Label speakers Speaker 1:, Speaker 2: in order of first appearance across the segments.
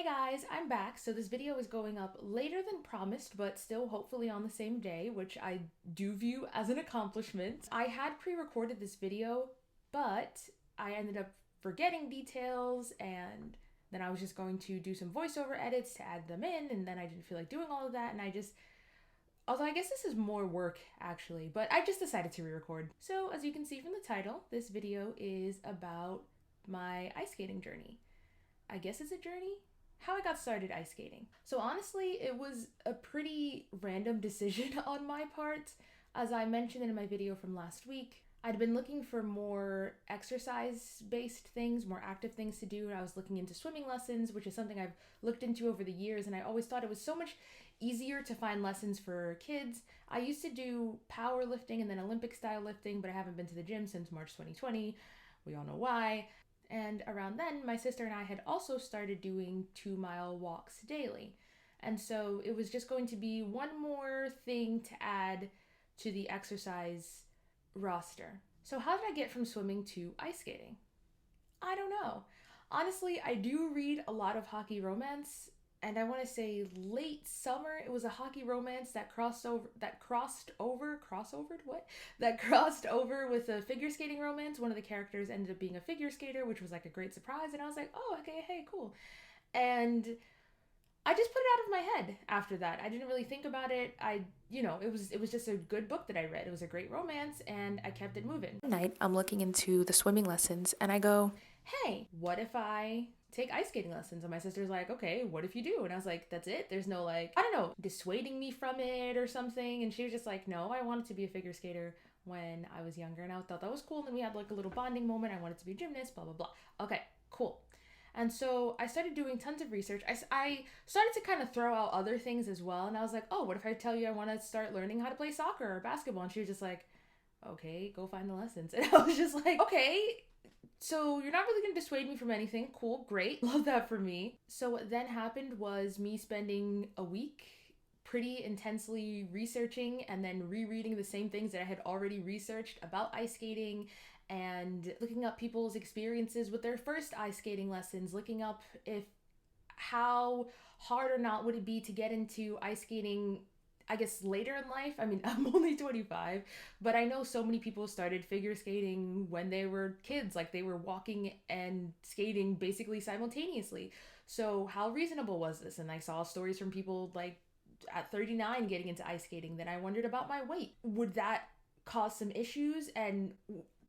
Speaker 1: Guys, I'm back. So this video is going up later than promised, but still hopefully on the same day, which I do view as an accomplishment. I had pre-recorded this video, but I ended up forgetting details, and then I was just going to do some voiceover edits to add them in, and then I didn't feel like doing all of that, and although I guess this is more work actually, but I just decided to re-record. So as you can see from the title, this video is about my ice skating journey. I guess it's a journey? How I got started ice skating. So honestly, it was a pretty random decision on my part. As I mentioned in my video from last week, I'd been looking for more exercise-based things, more active things to do. I was looking into swimming lessons, which is something I've looked into over the years, and I always thought it was so much easier to find lessons for kids. I used to do powerlifting and then Olympic style lifting, but I haven't been to the gym since March 2020. We all know why. And around then, my sister and I had also started doing 2-mile walks daily. And so it was just going to be one more thing to add to the exercise roster. So how did I get from swimming to ice skating? I don't know. Honestly, I do read a lot of hockey romance, and I want to say late summer, it was a hockey romance that crossed over with a figure skating romance. One of the characters ended up being a figure skater, which was like a great surprise, and I was like, oh, okay, hey, cool. And I just put it out of my head after that. I didn't really think about it. It was just a good book that I read. It was a great romance, and I kept it moving. One night, I'm looking into the swimming lessons, and I go, hey, what if I take ice skating lessons? And my sister's like, okay, what if you do? And I was like, that's it? There's no dissuading me from it or something? And she was just like, no, I wanted to be a figure skater when I was younger, and I thought that was cool. And then we had like a little bonding moment. I wanted to be a gymnast, blah, blah, blah. Okay, cool. And so I started doing tons of research. I started to kind of throw out other things as well. And I was like, oh, what if I tell you I want to start learning how to play soccer or basketball? And she was just like, okay, go find the lessons. And I was just like, okay, so you're not really going to dissuade me from anything. Cool, great. Love that for me. So what then happened was me spending a week pretty intensely researching and then rereading the same things that I had already researched about ice skating, and looking up people's experiences with their first ice skating lessons, looking up how hard or not would it be to get into ice skating, I guess, later in life. I mean, I'm only 25, but I know so many people started figure skating when they were kids, like they were walking and skating basically simultaneously. So how reasonable was this? And I saw stories from people like at 39 getting into ice skating. Then I wondered about my weight. Would that cause some issues? And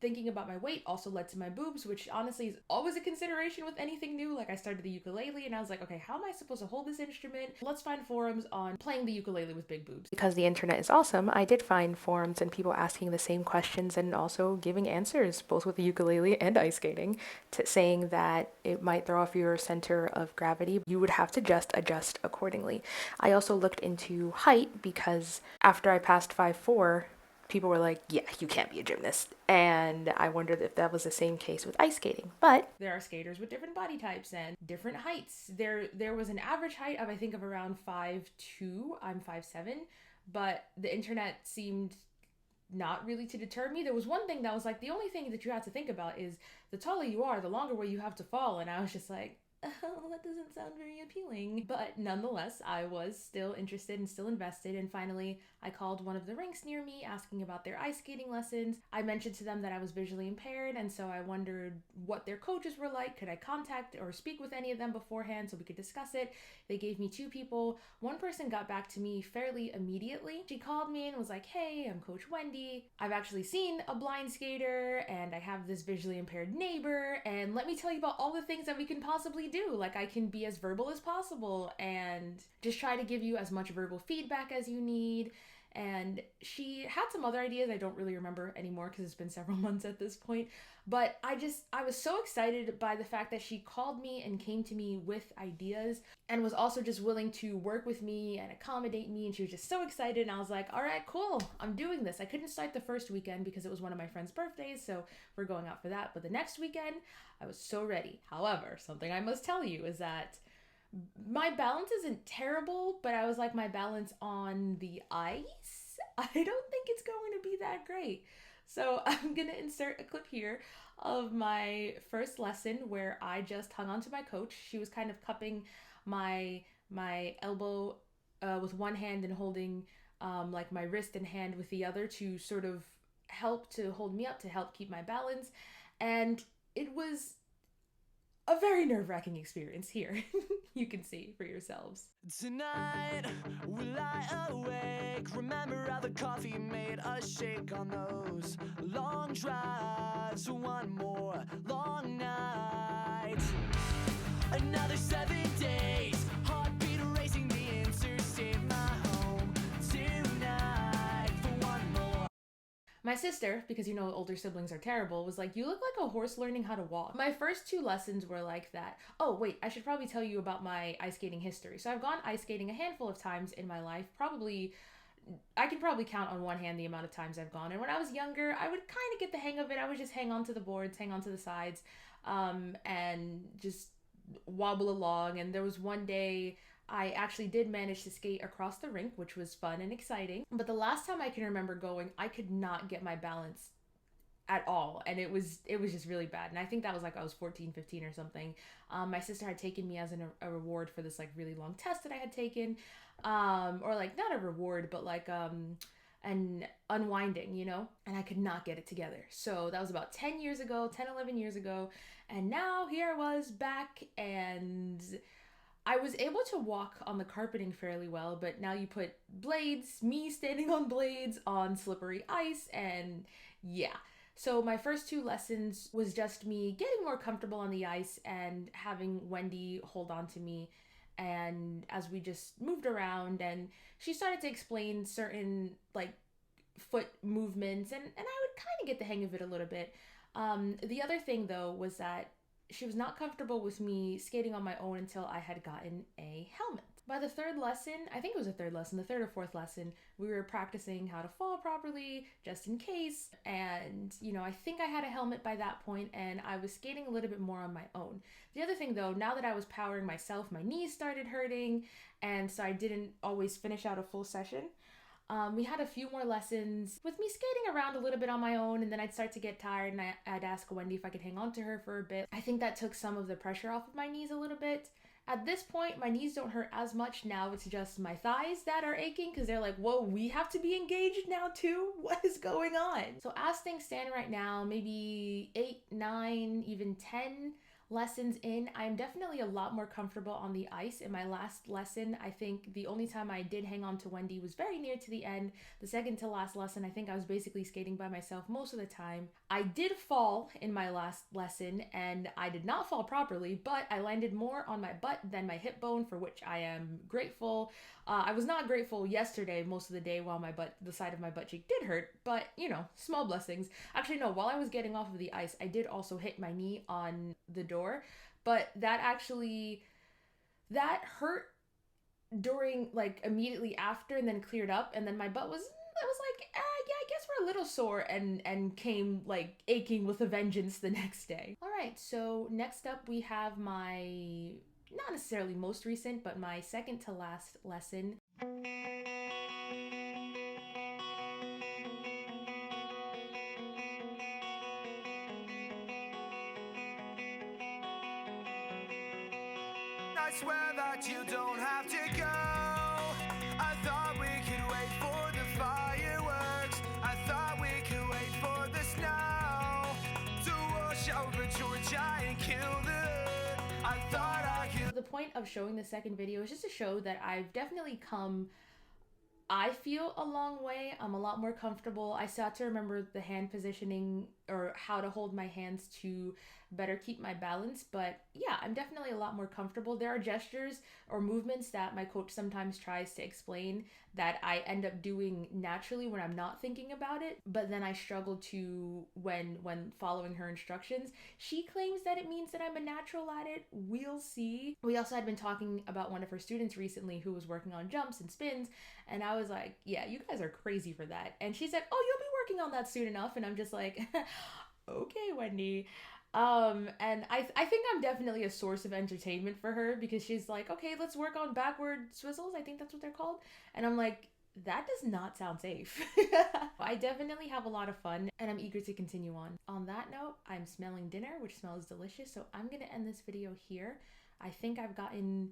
Speaker 1: thinking about my weight also led to my boobs, which honestly is always a consideration with anything new. Like I started the ukulele and I was like, okay, how am I supposed to hold this instrument? Let's find forums on playing the ukulele with big boobs. Because the internet is awesome, I did find forums and people asking the same questions and also giving answers, both with the ukulele and ice skating, saying that it might throw off your center of gravity. You would have to just adjust accordingly. I also looked into height because after I passed 5'4", people were like, yeah, you can't be a gymnast. And I wondered if that was the same case with ice skating. But there are skaters with different body types and different heights. There was an average height of, I think, of around 5'2". I'm 5'7", but the internet seemed not really to deter me. There was one thing that was like, the only thing that you have to think about is the taller you are, the longer way you have to fall. And I was just like, oh, that doesn't sound very appealing. But nonetheless, I was still interested and still invested, and finally I called one of the rinks near me asking about their ice skating lessons. I mentioned to them that I was visually impaired, and so I wondered what their coaches were like. Could I contact or speak with any of them beforehand so we could discuss it? They gave me 2 people. One person got back to me fairly immediately. She called me and was like, hey, I'm Coach Wendy. I've actually seen a blind skater, and I have this visually impaired neighbor, and let me tell you about all the things that we can possibly do. Like, I can be as verbal as possible and just try to give you as much verbal feedback as you need. And she had some other ideas I don't really remember anymore because it's been several months at this point. But I was so excited by the fact that she called me and came to me with ideas and was also just willing to work with me and accommodate me. And she was just so excited. And I was like, all right, cool, I'm doing this. I couldn't start the first weekend because it was one of my friend's birthdays, so we're going out for that. But the next weekend, I was so ready. However, something I must tell you is that my balance isn't terrible, but I was like, my balance on the ice, I don't think it's going to be that great. So I'm gonna insert a clip here of my first lesson where I just hung on to my coach. She was kind of cupping my elbow with one hand and holding like my wrist and hand with the other to sort of help to hold me up to help keep my balance. And it was a very nerve-wracking experience here. You can see for yourselves.
Speaker 2: Tonight we lie awake. Remember how the coffee made us shake on those long drives. One more long night. Another 7 days. Heartbeat racing the interstate. My home tonight for one more.
Speaker 1: My sister, because you know older siblings are terrible, was like, "You look like a horse learning how to walk." My first 2 lessons were like that. Oh, wait, I should probably tell you about my ice skating history. So I've gone ice skating a handful of times in my life. I can probably count on one hand the amount of times I've gone. And when I was younger, I would kind of get the hang of it. I would just hang on to the boards, hang on to the sides, and just wobble along. And there was one day I actually did manage to skate across the rink, which was fun and exciting. But the last time I can remember going, I could not get my balance at all, and it was just really bad. And I think that was like I was 14, 15 or something. My sister had taken me as a reward for this like really long test that I had taken, or like not a reward but like an unwinding, you know, and I could not get it together. So that was about 10 years ago, 10, 11 years ago, and now here I was back, and I was able to walk on the carpeting fairly well, but now you put blades, me standing on blades on slippery ice, and yeah. So my first 2 lessons was just me getting more comfortable on the ice and having Wendy hold on to me, and as we just moved around, and she started to explain certain like foot movements, and I would kind of get the hang of it a little bit. The other thing though was that she was not comfortable with me skating on my own until I had gotten a helmet. By the 3rd lesson, I think it was the 3rd lesson, the 3rd or 4th lesson, we were practicing how to fall properly, just in case. And, you know, I think I had a helmet by that point, and I was skating a little bit more on my own. The other thing though, now that I was powering myself, my knees started hurting, and so I didn't always finish out a full session. We had a few more lessons with me skating around a little bit on my own, and then I'd start to get tired, and I'd ask Wendy if I could hang on to her for a bit. I think that took some of the pressure off of my knees a little bit. At this point, my knees don't hurt as much now. It's just my thighs that are aching because they're like, whoa, we have to be engaged now too? What is going on? So as things stand right now, maybe 8, 9, even 10 lessons in, I'm definitely a lot more comfortable on the ice. In my last lesson, I think the only time I did hang on to Wendy was very near to the end. The second to last lesson, I think I was basically skating by myself most of the time. I did fall in my last lesson, and I did not fall properly, but I landed more on my butt than my hip bone, for which I am grateful. I was not grateful yesterday most of the day while the side of my butt cheek did hurt, but you know, small blessings. Actually, no, while I was getting off of the ice, I did also hit my knee on the door, but that hurt during like immediately after, and then cleared up, and then my butt was, I was like, yeah, I guess we're a little sore, and came like aching with a vengeance the next day. All right, so next up we have my, not necessarily most recent, but my second to last lesson.
Speaker 2: I swear that you don't have to go. I thought we could wait for the fireworks. I thought we could wait for the snow to wash over Georgia and kill the hood. I thought I could.
Speaker 1: The point of showing the second video is just to show that I've definitely come, I feel, a long way. I'm a lot more comfortable. I still have to remember the hand positioning or how to hold my hands to better keep my balance, but yeah, I'm definitely a lot more comfortable. There are gestures or movements that my coach sometimes tries to explain that I end up doing naturally when I'm not thinking about it, but then I struggle to when following her instructions. She claims that it means that I'm a natural at it. We'll see. We also had been talking about one of her students recently who was working on jumps and spins, and I was like, yeah, you guys are crazy for that. And she said, oh, you'll be working on that soon enough. And I'm just like, okay, Wendy. And I think I'm definitely a source of entertainment for her, because she's like, okay, let's work on backward swizzles. I think that's what they're called. And I'm like, that does not sound safe. I definitely have a lot of fun and I'm eager to continue on. On that note, I'm smelling dinner, which smells delicious. So I'm going to end this video here. I think I've got in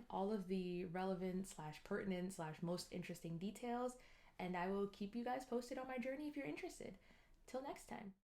Speaker 1: all of the relevant / pertinent / most interesting details, and I will keep you guys posted on my journey if you're interested. Till next time.